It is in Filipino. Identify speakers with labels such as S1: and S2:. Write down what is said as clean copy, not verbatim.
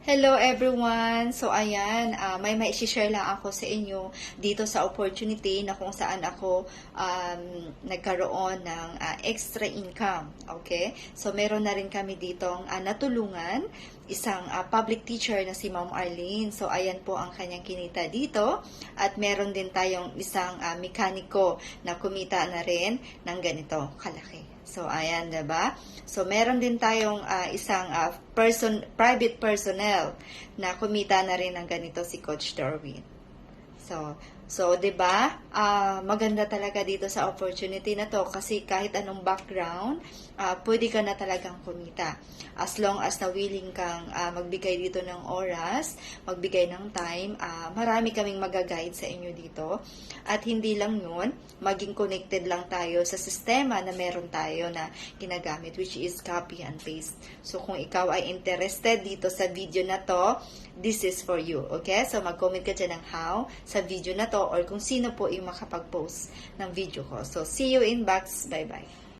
S1: Hello everyone! So ayan, may share lang ako sa inyo dito sa opportunity na kung saan ako nagkaroon ng extra income. Okay? So meron na rin kami ditong natulungan, isang public teacher na si Ma'am Arlene. So ayan po ang kanyang kinita dito. At meron din tayong isang mekaniko na kumita na rin ng ganito kalaki. So, ayan, diba? So, meron din tayong isang private personnel na kumita na rin ng ganito si Coach Darwin. So 'di ba? Maganda talaga dito sa opportunity na 'to kasi kahit anong background, pwede ka na talagang kumita. As long as na willing kang magbigay dito ng oras, magbigay ng time, marami kaming magaguide sa inyo dito. At hindi lang 'yun, maging connected lang tayo sa sistema na meron tayo na ginagamit, which is copy and paste. So kung ikaw ay interested dito sa video na 'to, this is for you. Okay? So mag-comment ka dyan ng how sa video na to or kung sino po yung makapag-post ng video ko. So see you in box. Bye-bye.